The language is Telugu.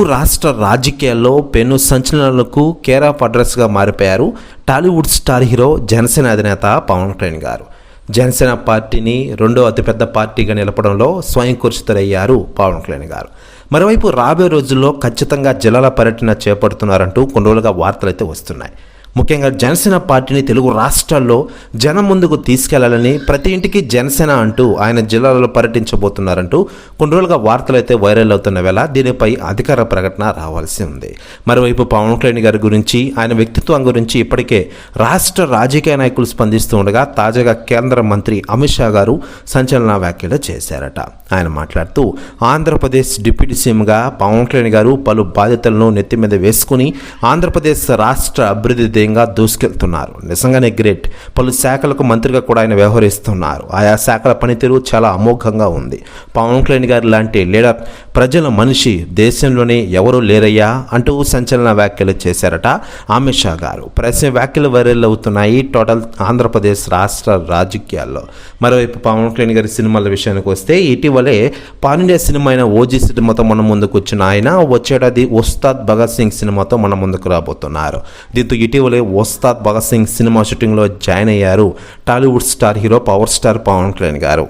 రాష్ట్ర రాజకీయాల్లో పెను సంచలనాలకు కేర్ ఆఫ్ అడ్రస్గా మారిపోయారు టాలీవుడ్ స్టార్ హీరో జనసేన అధినేత పవన్ కళ్యాణ్ గారు. జనసేన పార్టీని రెండో అతిపెద్ద పార్టీగా నిలపడంలో స్వయం కృషితులయ్యారు పవన్ కళ్యాణ్ గారు. మరోవైపు రాబోయే రోజుల్లో ఖచ్చితంగా జిల్లాల పర్యటన చేపడుతున్నారంటూ కొన్ని రోజులుగా వార్తలు అయితే వస్తున్నాయి. ముఖ్యంగా జనసేన పార్టీని తెలుగు రాష్ట్రాల్లో జనం ముందుకు తీసుకెళ్లాలని ప్రతి ఇంటికి జనసేన అంటూ ఆయన జిల్లాలలో పర్యటించబోతున్నారంటూ కొన్ని రోజులుగా వార్తలు అయితే వైరల్ అవుతున్న వేళ దీనిపై అధికార ప్రకటన రావాల్సి ఉంది. మరోవైపు పవన్ కళ్యాణ్ గారి గురించి, ఆయన వ్యక్తిత్వం గురించి ఇప్పటికే రాష్ట్ర రాజకీయ నాయకులు స్పందిస్తూ ఉండగా తాజాగా కేంద్ర మంత్రి అమిత్ షా గారు సంచలన వ్యాఖ్యలు చేశారట. ఆయన మాట్లాడుతూ ఆంధ్రప్రదేశ్ డిప్యూటీ సీఎంగా పవన్ కళ్యాణ్ గారు పలు బాధ్యతలను నెత్తి మీద వేసుకుని ఆంధ్రప్రదేశ్ రాష్ట్ర అభివృద్ధి దూసుకెళ్తున్నారు. నిజంగానే గ్రేట్. పలు శాఖలకు మంత్రిగా కూడా ఆయన వ్యవహరిస్తున్నారు. ఆయా శాఖల పనితీరు చాలా అమోఘంగా ఉంది. పవన్ కళ్యాణ్ గారు లాంటి లీడర్, ప్రజల మనిషి దేశంలోనే ఎవరూ లేరయ్యా అంటూ సంచలన వ్యాఖ్యలు చేశారట అమిత్ షా గారు. ప్రశ్న వ్యాఖ్యలు వైరల్ అవుతున్నాయి టోటల్ ఆంధ్రప్రదేశ్ రాష్ట్ర రాజకీయాల్లో. మరోవైపు పవన్ కళ్యాణ్ గారి సినిమాల విషయానికి వస్తే ఇటీవలే పాన్ ఇండియా సినిమా అయిన ఓజీ సినిమాతో మన ముందుకు వచ్చిన ఆయన వచ్చేటది ఉస్తాద్ భగత్ సింగ్ సినిమాతో మన ముందుకు రాబోతున్నారు. దీంతో ఇటీవలే ఉస్తాద్ భగత్ సింగ్ సినిమా షూటింగ్లో జాయిన్ అయ్యారు Tollywood star hero power star Pawan Kalyan గారు.